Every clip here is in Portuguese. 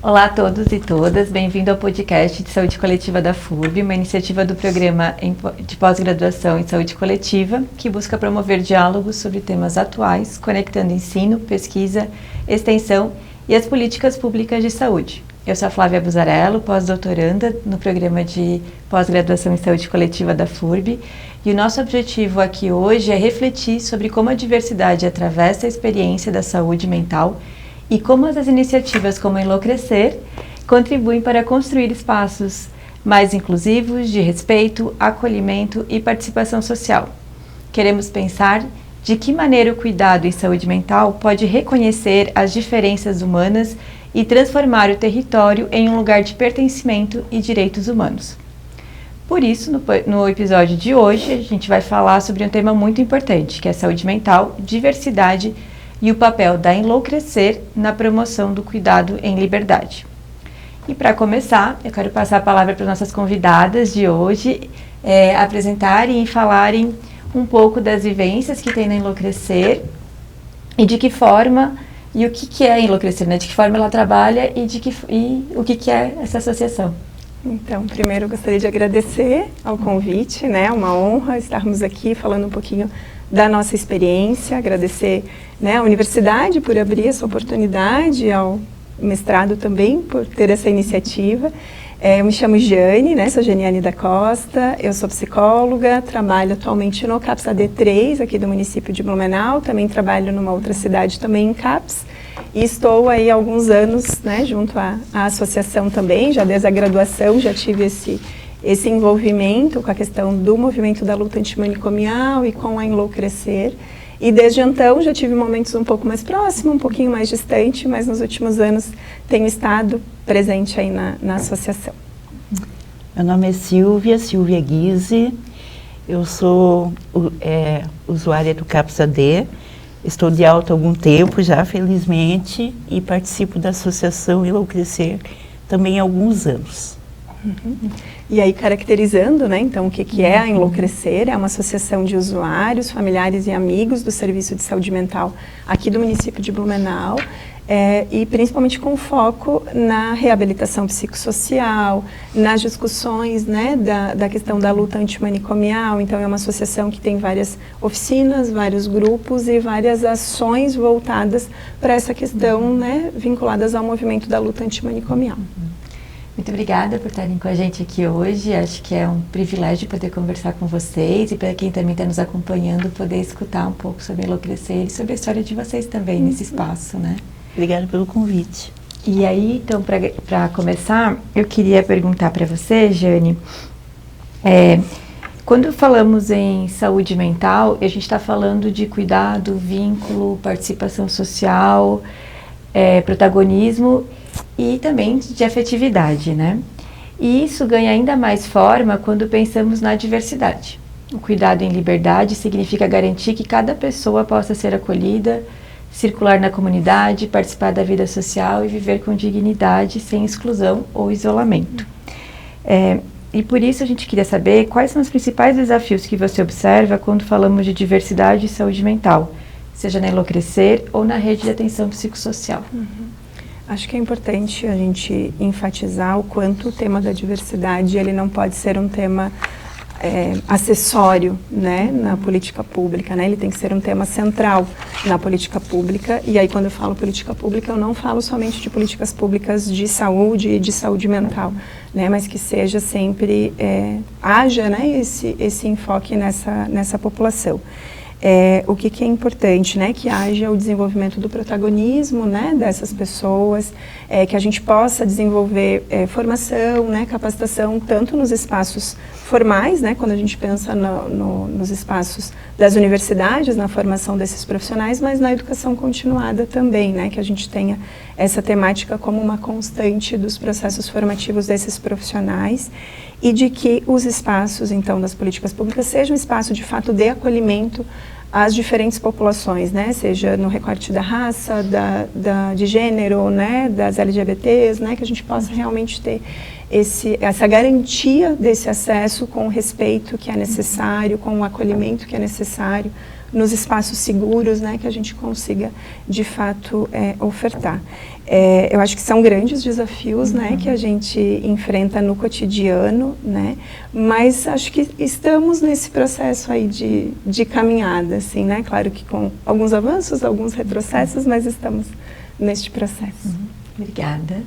Olá a todos e todas, bem-vindo ao podcast de Saúde Coletiva da FURB, uma iniciativa do Programa de Pós-Graduação em Saúde Coletiva, que busca promover diálogos sobre temas atuais, conectando ensino, pesquisa, extensão e as políticas públicas de saúde. Eu sou a Flávia Buzarello, pós-doutoranda no Programa de Pós-Graduação em Saúde Coletiva da FURB, e o nosso objetivo aqui hoje é refletir sobre como a diversidade atravessa a experiência da saúde mental e como as iniciativas como a Enlouquecer contribuem para construir espaços mais inclusivos, de respeito, acolhimento e participação social. Queremos pensar de que maneira o cuidado em saúde mental pode reconhecer as diferenças humanas e transformar o território em um lugar de pertencimento e direitos humanos. Por isso, no episódio de hoje, a gente vai falar sobre um tema muito importante, que é saúde mental, diversidade e o papel da Enlouquecer na promoção do cuidado em liberdade. E para começar, eu quero passar a palavra para nossas convidadas de hoje, apresentarem e falarem um pouco das vivências que tem na Enlouquecer e de que forma, e o que é a Enlouquecer, né? De que forma ela trabalha e o que é essa associação. Então, primeiro eu gostaria de agradecer ao convite, né? É uma honra estarmos aqui falando um pouquinho da nossa experiência, agradecer, né, a universidade por abrir essa oportunidade, ao mestrado também por ter essa iniciativa. Eu me chamo Jane, né, sou Janiane da Costa, eu sou psicóloga, trabalho atualmente no CAPS AD3, aqui do município de Blumenau, também trabalho numa outra cidade também em CAPS, e estou aí há alguns anos, né, junto à associação também, já desde a graduação já tive esse envolvimento com a questão do movimento da luta antimanicomial e com a Enlouquecer. E desde então já tive momentos um pouco mais próximos, um pouquinho mais distante, mas nos últimos anos tenho estado presente aí na associação. Meu nome é Silvia Guise, eu sou usuária do CAPS AD, estou de alta há algum tempo já, felizmente, e participo da associação Enlouquecer também há alguns anos. Uhum. E aí, caracterizando, né, então, o que é a Enlouquecer? É uma associação de usuários, familiares e amigos do Serviço de Saúde Mental aqui do município de Blumenau, e principalmente com foco na reabilitação psicossocial, nas discussões, né, da questão da luta antimanicomial. Então, é uma associação que tem várias oficinas, vários grupos e várias ações voltadas para essa questão, né, vinculadas ao movimento da luta antimanicomial. Muito obrigada por estarem com a gente aqui hoje. Acho que é um privilégio poder conversar com vocês e para quem também está nos acompanhando, poder escutar um pouco sobre Enlouquecer e sobre a história de vocês também nesse espaço, né? Obrigada pelo convite. E aí, então, para começar, eu queria perguntar para você, Jane, quando falamos em saúde mental, a gente está falando de cuidado, vínculo, participação social, protagonismo e também de afetividade, né? E isso ganha ainda mais forma quando pensamos na diversidade. O cuidado em liberdade significa garantir que cada pessoa possa ser acolhida, circular na comunidade, participar da vida social e viver com dignidade, sem exclusão ou isolamento. E por isso a gente queria saber quais são os principais desafios que você observa quando falamos de diversidade e saúde mental, seja na Enlouquecer ou na rede de atenção psicossocial. Acho que é importante a gente enfatizar o quanto o tema da diversidade ele não pode ser um tema acessório, né, na política pública, né? Ele tem que ser um tema central na política pública. E aí, quando eu falo política pública, eu não falo somente de políticas públicas de saúde e de saúde mental, né, mas que seja sempre, haja, né, esse enfoque nessa população. O que é importante, né, que haja o desenvolvimento do protagonismo, né, dessas pessoas, que a gente possa desenvolver formação, né, capacitação, tanto nos espaços formais, né, quando a gente pensa nos espaços das universidades, na formação desses profissionais, mas na educação continuada também, né, que a gente tenha essa temática como uma constante dos processos formativos desses profissionais e de que os espaços, então, das políticas públicas sejam um espaço, de fato, de acolhimento às diferentes populações, né, seja no recorte da raça, de gênero, né, das LGBTs, né, que a gente possa realmente ter essa garantia desse acesso com o respeito que é necessário, com o acolhimento que é necessário, nos espaços seguros, né, que a gente consiga, de fato, ofertar. Eu acho que são grandes desafios, né, que a gente enfrenta no cotidiano, né, mas acho que estamos nesse processo aí de caminhada, assim, né, claro que com alguns avanços, alguns retrocessos, mas estamos neste processo. Obrigada.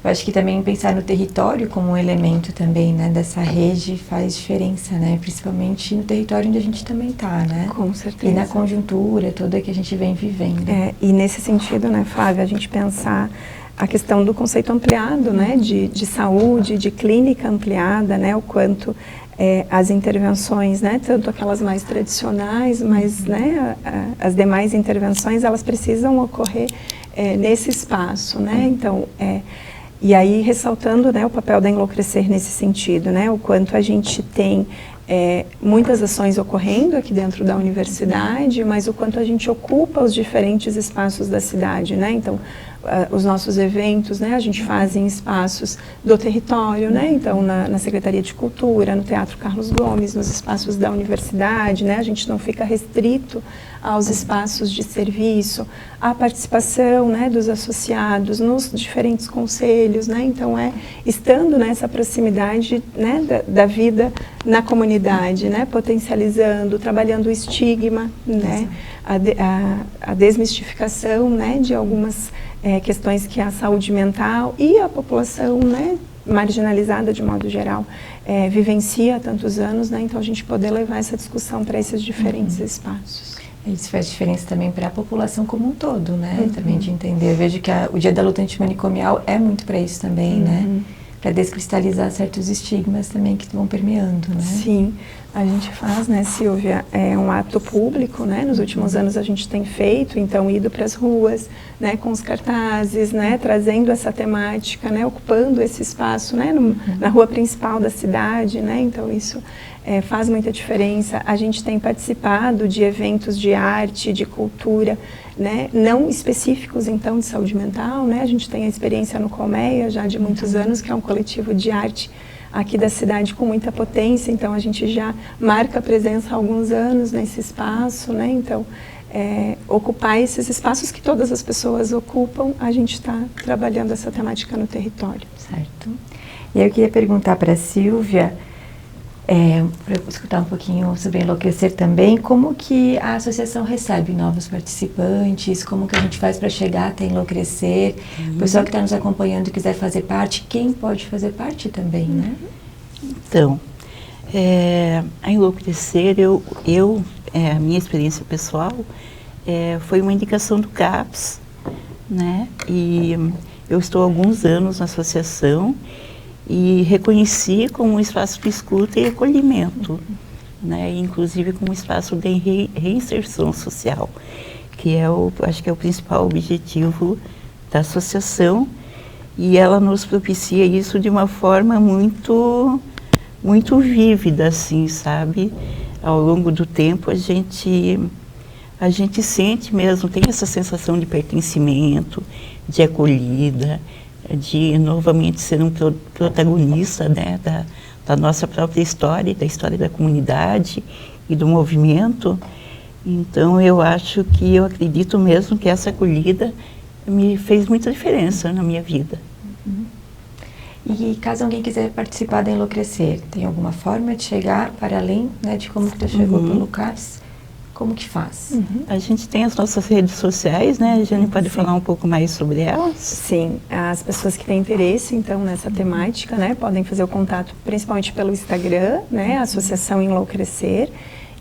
Eu acho que também pensar no território como um elemento também, né, dessa rede faz diferença, né, principalmente no território onde a gente também está, né? Com certeza. E na conjuntura toda que a gente vem vivendo. E nesse sentido, né, Flávia, a gente pensar a questão do conceito ampliado, né, de saúde, de clínica ampliada, né, o quanto as intervenções, né, tanto aquelas mais tradicionais, mas, né, as demais intervenções, elas precisam ocorrer nesse espaço, né, então, e aí ressaltando, né, o papel da Enlouquecer nesse sentido, né, o quanto a gente tem muitas ações ocorrendo aqui dentro da universidade, mas o quanto a gente ocupa os diferentes espaços da cidade, né, então os nossos eventos, né, a gente faz em espaços do território, né, então na Secretaria de Cultura, no Teatro Carlos Gomes, nos espaços da universidade, né, a gente não fica restrito aos espaços de serviço, a participação, né, dos associados nos diferentes conselhos, né, então estando nessa proximidade, né, da vida na comunidade, né, potencializando, trabalhando o estigma, né, a desmistificação, né, de algumas questões que a saúde mental e a população, né, marginalizada de modo geral, vivencia há tantos anos, né, então a gente poder levar essa discussão para esses diferentes espaços. Isso faz diferença também para a população como um todo, né, também de entender. Eu vejo que o Dia da Luta Antimanicomial é muito para isso também, né, para descristalizar certos estigmas também que vão permeando, né. Sim, a gente faz, né, Silvia, um ato público, né, nos últimos anos a gente tem feito, então, ido para as ruas, né, com os cartazes, né, trazendo essa temática, né, ocupando esse espaço, né, na rua principal da cidade, né, então isso faz muita diferença. A gente tem participado de eventos de arte, de cultura, né, não específicos, então, de saúde mental, né, a gente tem a experiência no Colmeia já de muitos anos, que é um coletivo de arte aqui da cidade com muita potência, então a gente já marca a presença há alguns anos nesse espaço, né, então ocupar esses espaços que todas as pessoas ocupam, a gente está trabalhando essa temática no território. Certo. E eu queria perguntar para a Silvia, para eu escutar um pouquinho sobre Enlouquecer também, como que a associação recebe novos participantes, como que a gente faz para chegar até Enlouquecer, o pessoal que está nos acompanhando e quiser fazer parte, quem pode fazer parte também, né? Então, a Enlouquecer, a minha experiência pessoal foi uma indicação do CAPS, né, e eu estou há alguns anos na associação, e reconheci como um espaço de escuta e acolhimento, né, inclusive como um espaço de reinserção social, que acho que é o principal objetivo da associação, e ela nos propicia isso de uma forma muito, muito vívida, assim, sabe? Ao longo do tempo a gente sente mesmo, tem essa sensação de pertencimento, de acolhida, de novamente ser um protagonista, né, da nossa própria história, da história da comunidade e do movimento. Então eu acredito mesmo que essa acolhida me fez muita diferença na minha vida. E caso alguém quiser participar da Enlouquecer, tem alguma forma de chegar para além, né, de como que tu chegou pelo CAPS? Como que faz? A gente tem as nossas redes sociais, né? A Jane pode falar um pouco mais sobre elas? Sim, as pessoas que têm interesse, então, nessa temática, né, podem fazer o contato principalmente pelo Instagram, né, Associação Enlouquecer,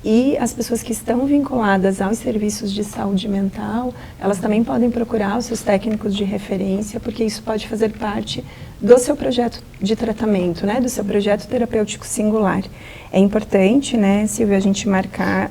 e as pessoas que estão vinculadas aos serviços de saúde mental, elas também podem procurar os seus técnicos de referência, porque isso pode fazer parte do seu projeto de tratamento, né, do seu projeto terapêutico singular. É importante, né, Silvia, a gente marcar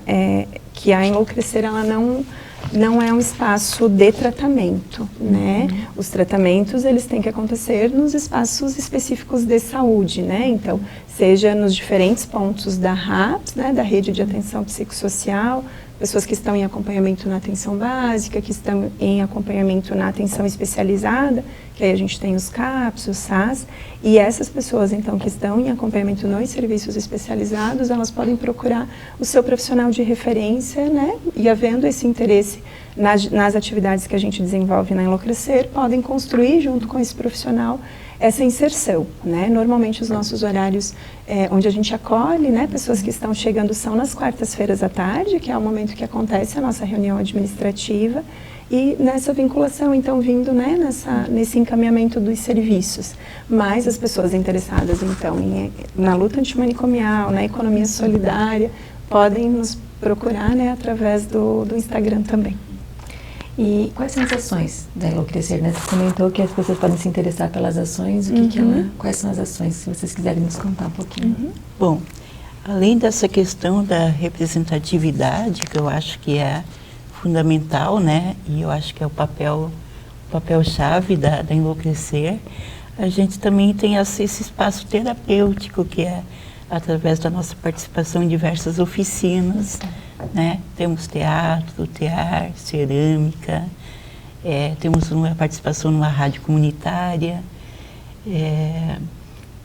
que a Enlouquecer, ela não é um espaço de tratamento, né? Os tratamentos, eles têm que acontecer nos espaços específicos de saúde, né? Então, seja nos diferentes pontos da RAPS, né, da Rede de Atenção Psicossocial, pessoas que estão em acompanhamento na atenção básica, que estão em acompanhamento na atenção especializada, que aí a gente tem os CAPS, os SAS, e essas pessoas, então, que estão em acompanhamento nos serviços especializados, elas podem procurar o seu profissional de referência, né, e havendo esse interesse nas atividades que a gente desenvolve na Enlouquecer, podem construir junto com esse profissional essa inserção, né? Normalmente os nossos horários onde a gente acolhe, né, pessoas que estão chegando são nas quartas-feiras à tarde, que é o momento que acontece a nossa reunião administrativa, e nessa vinculação, então, vindo, né, nesse encaminhamento dos serviços. Mas as pessoas interessadas, então, na luta antimanicomial, na economia solidária, podem nos procurar, né, através do Instagram também. E quais são as ações da Enlouquecer, né? Você comentou que as pessoas podem se interessar pelas ações. Quais são as ações, se vocês quiserem nos contar um pouquinho? Bom, além dessa questão da representatividade, que eu acho que é fundamental, né? E eu acho que é o papel-chave da Enlouquecer, a gente também tem esse espaço terapêutico, que é através da nossa participação em diversas oficinas, né? Temos teatro, cerâmica, temos uma participação numa rádio comunitária,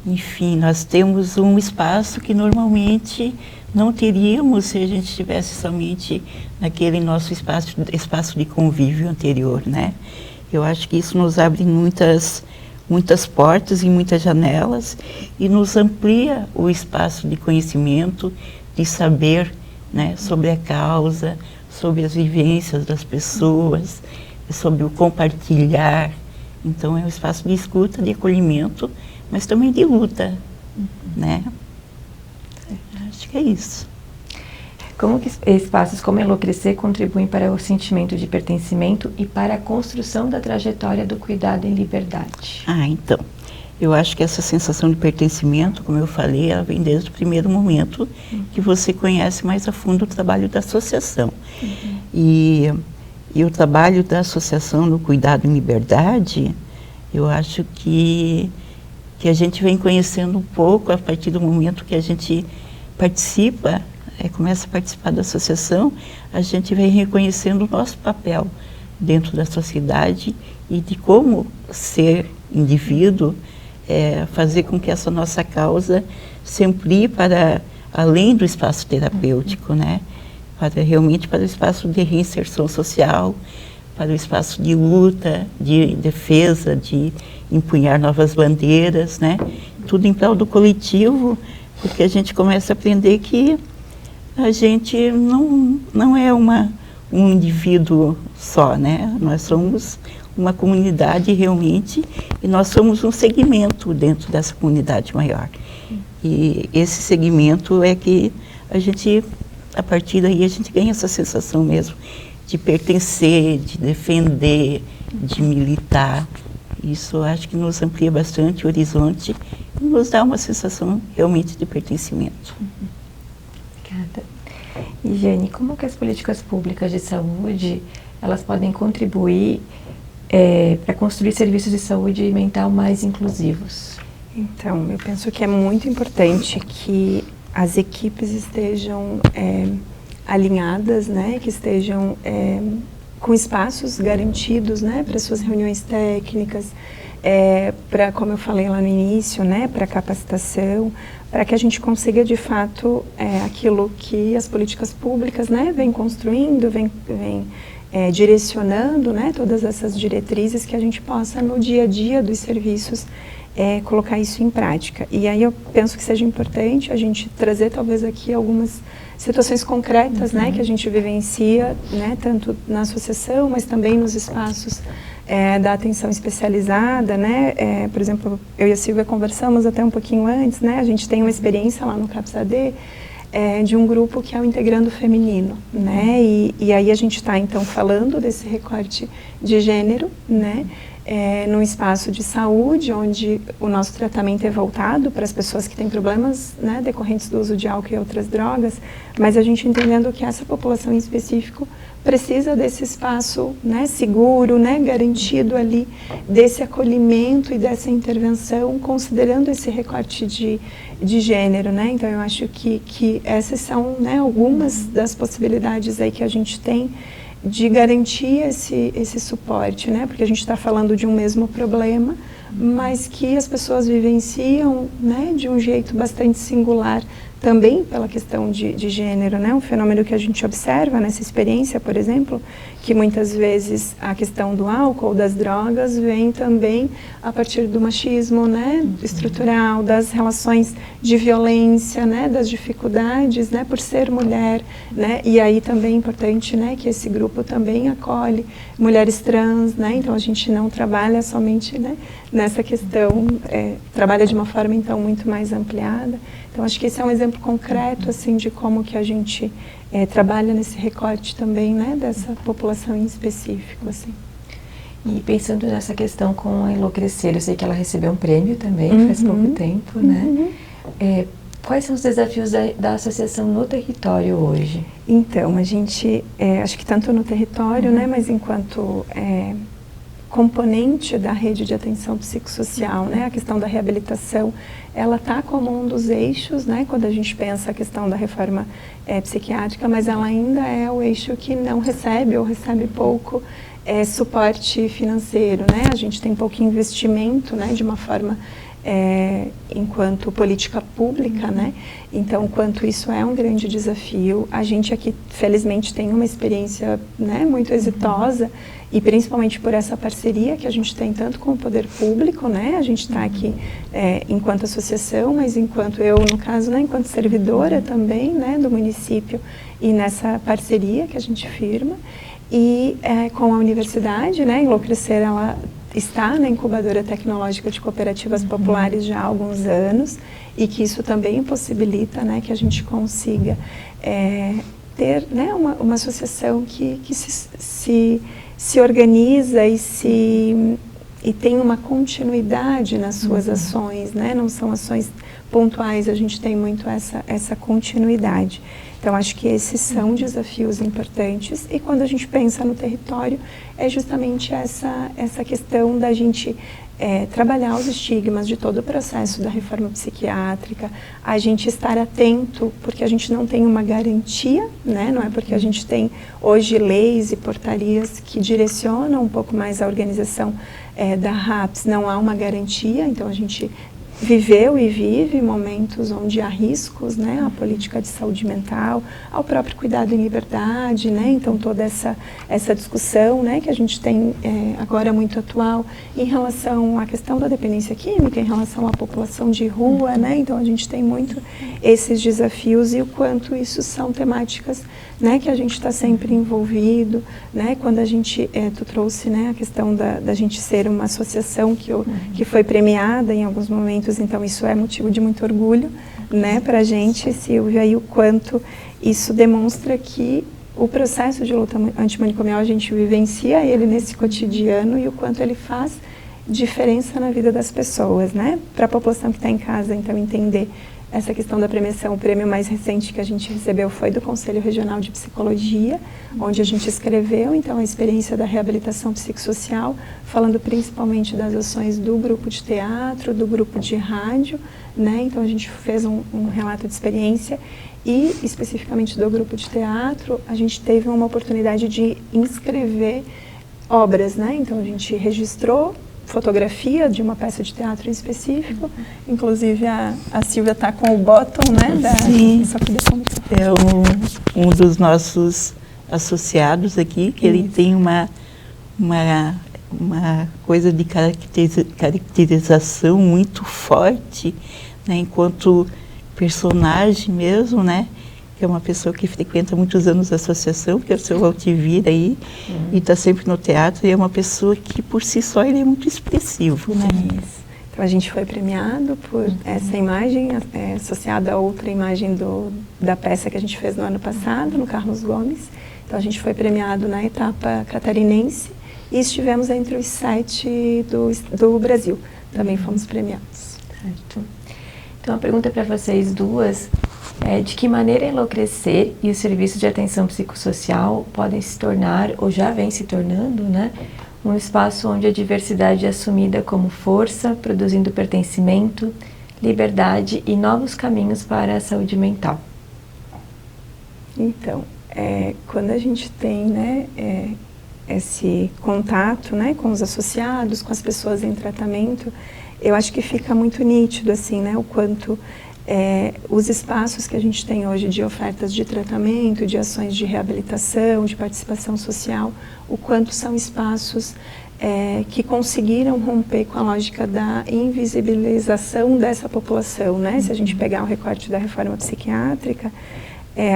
enfim, nós temos um espaço que normalmente não teríamos se a gente estivesse somente naquele nosso espaço de convívio anterior, né? Eu acho que isso nos abre muitas portas e muitas janelas e nos amplia o espaço de conhecimento, de saber, né, sobre a causa, sobre as vivências das pessoas, sobre o compartilhar. Então é um espaço de escuta, de acolhimento, mas também de luta, né? Acho que é isso. Como que espaços como Enlouquecer contribuem para o sentimento de pertencimento e para a construção da trajetória do cuidado em liberdade? Então, eu acho que essa sensação de pertencimento, como eu falei, ela vem desde o primeiro momento que você conhece mais a fundo o trabalho da associação. E o trabalho da associação no cuidado em liberdade, eu acho que a gente vem conhecendo um pouco a partir do momento que a gente participa, começa a participar da associação, a gente vem reconhecendo o nosso papel dentro da sociedade e de como ser indivíduo, fazer com que essa nossa causa se amplie para além do espaço terapêutico, né? Realmente para o espaço de reinserção social, para o espaço de luta, de defesa, de empunhar novas bandeiras, né? Tudo em prol do coletivo, porque a gente começa a aprender que a gente não é um indivíduo só, né? Nós somos uma comunidade realmente, e nós somos um segmento dentro dessa comunidade maior. E esse segmento é que a gente, a partir daí, a gente ganha essa sensação mesmo de pertencer, de defender, de militar. Isso acho que nos amplia bastante o horizonte e nos dá uma sensação realmente de pertencimento. Obrigada. E, Jane, como que as políticas públicas de saúde, elas podem contribuir para construir serviços de saúde mental mais inclusivos? Então, eu penso que é muito importante que as equipes estejam alinhadas, né, que estejam com espaços garantidos, né, para suas reuniões técnicas, para, como eu falei lá no início, né, para capacitação, para que a gente consiga, de fato, aquilo que as políticas públicas, né, vem construindo, vem direcionando, né, todas essas diretrizes, que a gente possa, no dia a dia dos serviços, colocar isso em prática. E aí eu penso que seja importante a gente trazer, talvez, aqui algumas situações concretas, né, que a gente vivencia, né, tanto na associação, mas também nos espaços da atenção especializada, né. Por exemplo, eu e a Silvia conversamos até um pouquinho antes, né, a gente tem uma experiência lá no CAPS-AD, de um grupo que é o Integrando Feminino, né, e aí a gente está, então, falando desse recorte de gênero, né, num espaço de saúde, onde o nosso tratamento é voltado para as pessoas que têm problemas, né, decorrentes do uso de álcool e outras drogas, mas a gente entendendo que essa população em específico precisa desse espaço, né, seguro, né, garantido ali, desse acolhimento e dessa intervenção, considerando esse recorte de gênero, né? Então eu acho que essas são, né, algumas das possibilidades aí que a gente tem de garantir esse suporte, né? Porque a gente está falando de um mesmo problema, mas que as pessoas vivenciam, né, de um jeito bastante singular, também pela questão de gênero, né? Um fenômeno que a gente observa nessa experiência, por exemplo, que muitas vezes a questão do álcool, das drogas, vem também a partir do machismo, né, estrutural, das relações de violência, né, das dificuldades, né, por ser mulher, né? E aí também é importante, né, que esse grupo também acolhe mulheres trans, né? Então a gente não trabalha somente, né, nessa questão, trabalha de uma forma então muito mais ampliada. Então acho que esse é um exemplo concreto assim de como que a gente trabalha nesse recorte também, né, dessa população em específico, assim. E pensando nessa questão com a Elô Crescer, eu sei que ela recebeu um prêmio também faz pouco tempo, né? Quais são os desafios da associação no território hoje? Então, a gente, acho que tanto no território, né, mas enquanto componente da rede de atenção psicossocial, né, a questão da reabilitação, ela está como um dos eixos, né, quando a gente pensa a questão da reforma psiquiátrica, mas ela ainda é o eixo que não recebe ou recebe pouco suporte financeiro, né? A gente tem pouco investimento, né, de uma forma enquanto política pública, né? Então, quanto isso é um grande desafio, a gente aqui, felizmente, tem uma experiência, né, muito exitosa, e principalmente por essa parceria que a gente tem tanto com o poder público, né? A gente está aqui enquanto associação, mas enquanto eu, no caso, né, enquanto servidora também, né, do município, e nessa parceria que a gente firma, e com a universidade, né, Elô Crescer, ela está na incubadora tecnológica de cooperativas populares já há alguns anos, e que isso também possibilita, né, que a gente consiga ter, né, uma associação que se organiza e tem uma continuidade nas suas ações, né? Não são ações pontuais, a gente tem muito essa continuidade. Então, acho que esses são desafios importantes, e quando a gente pensa no território, é justamente essa questão da gente trabalhar os estigmas de todo o processo da reforma psiquiátrica, a gente estar atento, porque a gente não tem uma garantia, né? Não é porque a gente tem hoje leis e portarias que direcionam um pouco mais a organização da RAPS, não há uma garantia, então a gente viveu e vive momentos onde há riscos, né, à política de saúde mental, ao próprio cuidado em liberdade, né, então toda essa discussão, né, que a gente tem agora muito atual em relação à questão da dependência química, em relação à população de rua, né, então a gente tem muito esses desafios e o quanto isso são temáticas, né, que a gente está sempre envolvido, né, quando a gente, tu trouxe, né, a questão da gente ser uma associação que foi premiada em alguns momentos, então isso é motivo de muito orgulho, né, para a gente, Silvia, e o quanto isso demonstra que o processo de luta antimanicomial, a gente vivencia ele nesse cotidiano e o quanto ele faz diferença na vida das pessoas, né, para a população que está em casa, então entender essa questão da premiação. O prêmio mais recente que a gente recebeu foi do Conselho Regional de Psicologia, onde a gente escreveu, então, a experiência da reabilitação psicossocial, falando principalmente das ações do grupo de teatro, do grupo de rádio, né? Então, a gente fez um relato de experiência e, especificamente do grupo de teatro, a gente teve uma oportunidade de inscrever obras, né? Então, a gente registrou fotografia de uma peça de teatro em específico, inclusive a Silvia está com o bottom, né? Sim, é um dos nossos associados aqui, que ele tem uma coisa de caracterização muito forte, né, enquanto personagem mesmo, né? Que é uma pessoa que frequenta muitos anos a associação, que é o seu Altivir aí, e está sempre no teatro, e é uma pessoa que, por si só, ele é muito expressivo, né? Isso. Então, a gente foi premiado por essa imagem, associada a outra imagem da peça que a gente fez no ano passado, no Carlos Gomes. Então, a gente foi premiado na etapa catarinense, e estivemos entre os 7 do Brasil. Também fomos premiados. Certo. Então, a pergunta para vocês duas é: de que maneira a Enlouquecer e o serviço de atenção psicossocial podem se tornar, ou já vem se tornando, né, um espaço onde a diversidade é assumida como força, produzindo pertencimento, liberdade e novos caminhos para a saúde mental? Então, quando a gente tem, né, esse contato, né, com os associados, com as pessoas em tratamento, eu acho que fica muito nítido, assim, né, o quanto os espaços que a gente tem hoje de ofertas de tratamento, de ações de reabilitação, de participação social, o quanto são espaços que conseguiram romper com a lógica da invisibilização dessa população, né? Se a gente pegar o recorte da reforma psiquiátrica,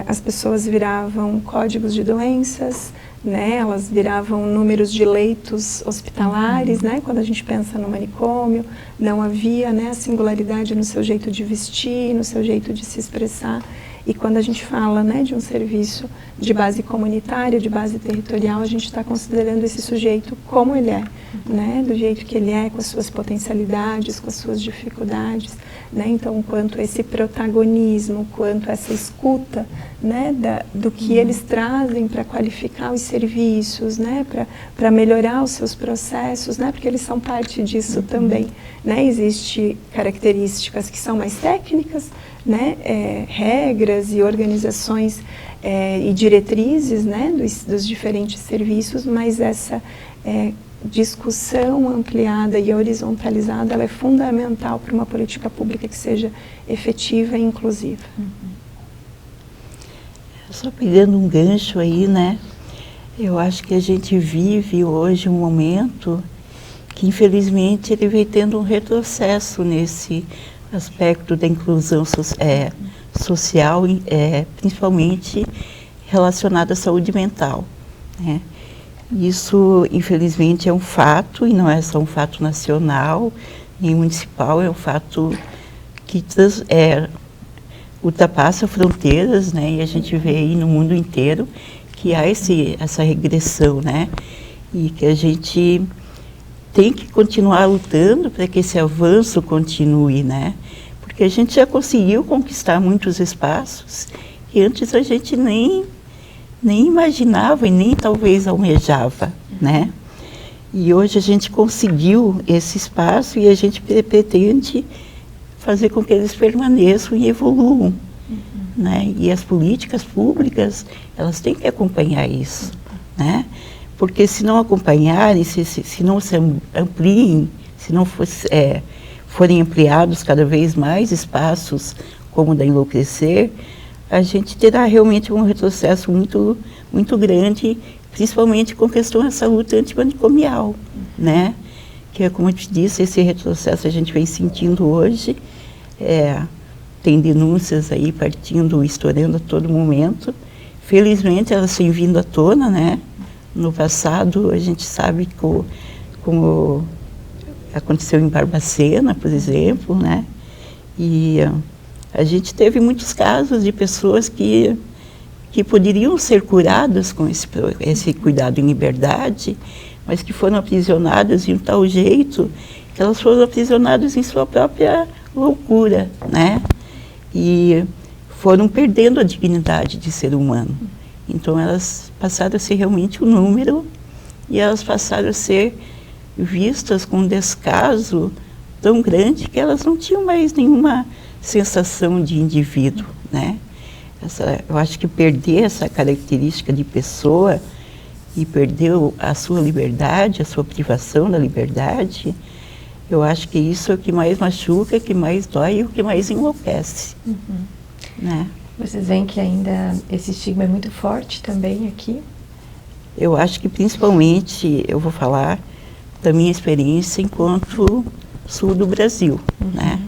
as pessoas viravam códigos de doenças, né? Elas viravam números de leitos hospitalares, né? Quando a gente pensa no manicômio, não havia, né, a singularidade no seu jeito de vestir, no seu jeito de se expressar. E quando a gente fala, né, de um serviço de base comunitária, de base territorial, a gente está considerando esse sujeito como ele é, né, do jeito que ele é, com as suas potencialidades, com as suas dificuldades, né, então quanto esse protagonismo, quanto essa escuta, né, do que eles trazem para qualificar os serviços, né, para melhorar os seus processos, né, porque eles são parte disso também, né, existem características que são mais técnicas, né, regras e organizações e diretrizes, né, dos diferentes serviços, mas essa discussão ampliada e horizontalizada, ela é fundamental para uma política pública que seja efetiva e inclusiva. Só pegando um gancho aí, né, eu acho que a gente vive hoje um momento que, infelizmente, ele vem tendo um retrocesso nesse aspecto da inclusão social, principalmente relacionado à saúde mental, né? Isso, infelizmente, é um fato, e não é só um fato nacional, nem municipal, é um fato que ultrapassa fronteiras, né? E a gente vê aí no mundo inteiro que há essa regressão, né? E que a gente tem que continuar lutando para que esse avanço continue, né? Porque a gente já conseguiu conquistar muitos espaços que antes a gente nem imaginava e nem talvez almejava, né? E hoje a gente conseguiu esse espaço e a gente pretende fazer com que eles permaneçam e evoluam, né? E as políticas públicas, elas têm que acompanhar isso, né? Porque se não acompanharem, se não se ampliem, se não forem ampliados cada vez mais espaços como o da Enlouquecer, a gente terá realmente um retrocesso muito, muito grande, principalmente com questão dessa luta antimanicomial, né? Que é, como eu te disse, esse retrocesso a gente vem sentindo hoje, tem denúncias aí partindo, estourando a todo momento. Felizmente elas têm vindo à tona, né? No passado, a gente sabe como aconteceu em Barbacena, por exemplo, né? E a gente teve muitos casos de pessoas que poderiam ser curadas com esse cuidado em liberdade, mas que foram aprisionadas de um tal jeito que elas foram aprisionadas em sua própria loucura, né? E foram perdendo a dignidade de ser humano. Então elas passaram a ser realmente um número e elas passaram a ser vistas com um descaso tão grande que elas não tinham mais nenhuma sensação de indivíduo, né? Eu acho que perder essa característica de pessoa e perder a sua liberdade, a sua privação da liberdade, eu acho que isso é o que mais machuca, o que mais dói e o que mais enlouquece, né? Vocês veem que ainda esse estigma é muito forte também aqui? Eu acho que principalmente, eu vou falar da minha experiência enquanto sul do Brasil, né?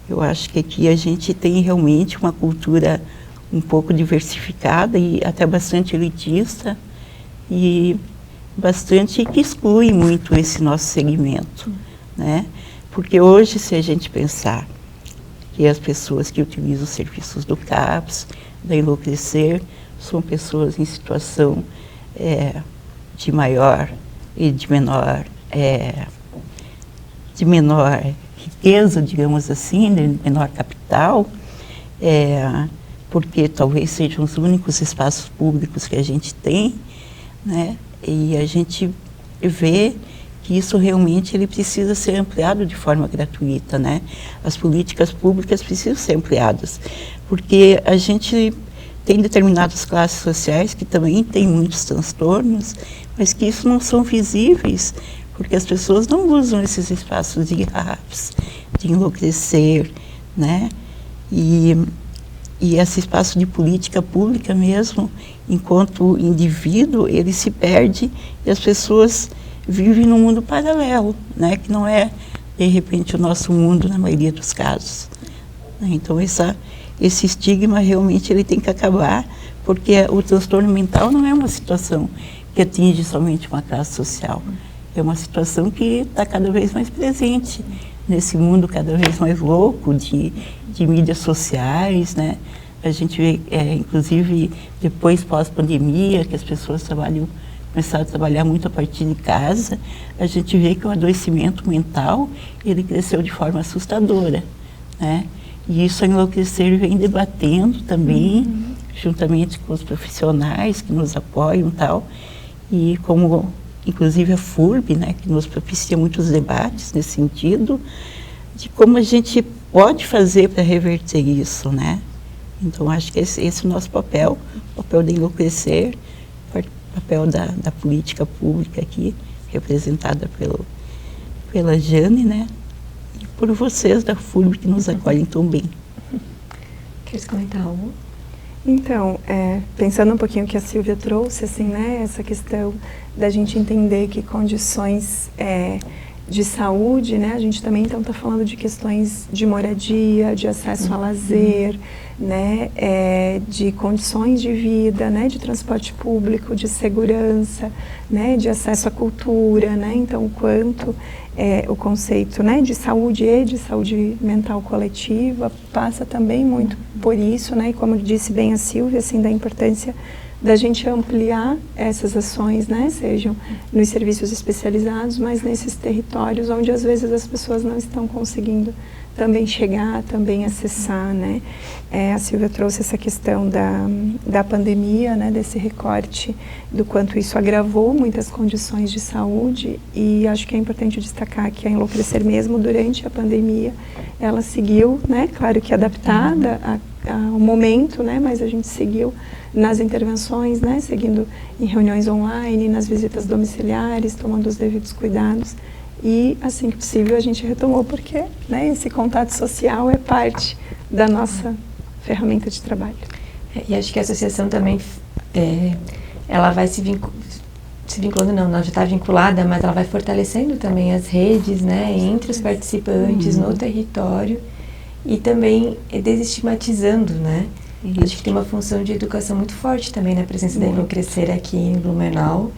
Eu acho que aqui a gente tem realmente uma cultura um pouco diversificada e até bastante elitista e bastante que exclui muito esse nosso segmento, né? Porque hoje, se a gente pensar que as pessoas que utilizam os serviços do CAPS, da Enlouquecer, são pessoas em situação de maior e de menor riqueza, digamos assim, de menor capital, porque talvez sejam os únicos espaços públicos que a gente tem, né? E a gente vê que isso realmente ele precisa ser ampliado de forma gratuita, né? As políticas públicas precisam ser ampliadas, porque a gente tem determinadas classes sociais que também têm muitos transtornos, mas que isso não são visíveis, porque as pessoas não usam esses espaços de RAPs, de enlouquecer, né? E esse espaço de política pública mesmo, enquanto indivíduo, ele se perde e as pessoas vivem num mundo paralelo, né? Que não é, de repente, o nosso mundo na maioria dos casos. Então, esse estigma realmente ele tem que acabar, porque o transtorno mental não é uma situação que atinge somente uma classe social. É uma situação que está cada vez mais presente nesse mundo cada vez mais louco de mídias sociais, né? A gente vê, inclusive, depois pós-pandemia, que as pessoas começaram a trabalhar muito a partir de casa, a gente vê que o adoecimento mental, ele cresceu de forma assustadora, né? E isso a Enlouquecer vem debatendo também, juntamente com os profissionais que nos apoiam e tal, e como, inclusive, a FURB, né, que nos propicia muitos debates nesse sentido, de como a gente pode fazer para reverter isso, né? Então, acho que esse é o nosso papel, o papel da Enlouquecer, o papel da política pública aqui, representada pela Jane, né? E por vocês da FURB que nos acolhem tão bem. Queres comentar algo? Então, pensando um pouquinho que a Silvia trouxe, assim, né, essa questão da gente entender que condições de saúde, né, a gente também então está falando de questões de moradia, de acesso a lazer, né, de condições de vida, né, de transporte público, de segurança, né, de acesso à cultura, né, então o quanto o conceito, né, de saúde e de saúde mental coletiva passa também muito por isso, né, e como disse bem a Silvia, assim, da importância da gente ampliar essas ações, né, sejam nos serviços especializados, mas nesses territórios onde às vezes as pessoas não estão conseguindo também chegar, também acessar, né. A Silvia trouxe essa questão da pandemia, né, desse recorte, do quanto isso agravou muitas condições de saúde, e acho que é importante destacar que a Enlouquecer mesmo durante a pandemia, ela seguiu, né, claro que adaptada ao momento, né, mas a gente seguiu nas intervenções, né, seguindo em reuniões online, nas visitas domiciliares, tomando os devidos cuidados, e assim que possível a gente retomou, porque, né, esse contato social é parte da nossa ferramenta de trabalho. E acho que a associação também, ela vai se vinculando, não, ela já está vinculada, mas ela vai fortalecendo também as redes, né, entre os participantes no território, e também desestigmatizando, né. Isso. Acho que tem uma função de educação muito forte também na presença da Enlouquecer aqui em Blumenau,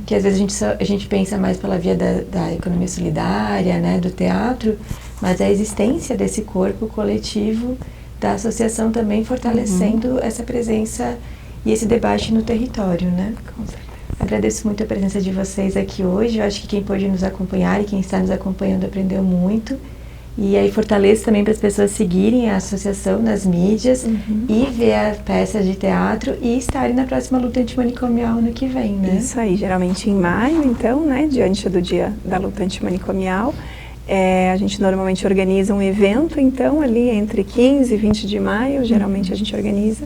que às vezes a gente pensa mais pela via da economia solidária, né, do teatro, mas a existência desse corpo coletivo da associação também fortalecendo essa presença e esse debate no território, né? Com certeza. Agradeço muito a presença de vocês aqui hoje. Eu acho que quem pôde nos acompanhar e quem está nos acompanhando aprendeu muito. E aí fortaleço também para as pessoas seguirem a associação nas mídias e ver as peças de teatro e estarem na próxima luta antimanicomial ano que vem, né? Isso aí, geralmente em maio, então, né, diante do dia da luta antimanicomial, a gente normalmente organiza um evento, então, ali entre 15 e 20 de maio, geralmente a gente organiza.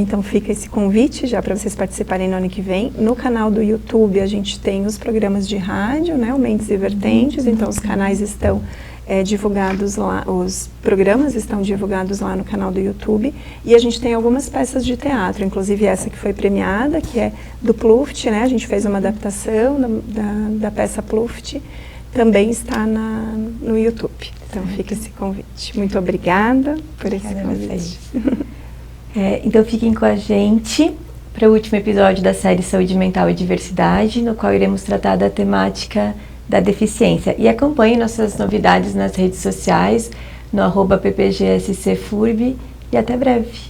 Então fica esse convite já para vocês participarem no ano que vem. No canal do YouTube a gente tem os programas de rádio, né, o Mentes e Vertentes, então os canais estão divulgados lá, os programas estão divulgados lá no canal do YouTube, e a gente tem algumas peças de teatro, inclusive essa que foi premiada, que é do Pluft, né? A gente fez uma adaptação da peça Pluft, também está no YouTube. Então fica esse convite. Muito obrigada por esse convite. Então fiquem com a gente para o último episódio da série Saúde Mental e Diversidade, no qual iremos tratar da temática da deficiência. E acompanhe nossas novidades nas redes sociais, no @ppgscfurb, e até breve.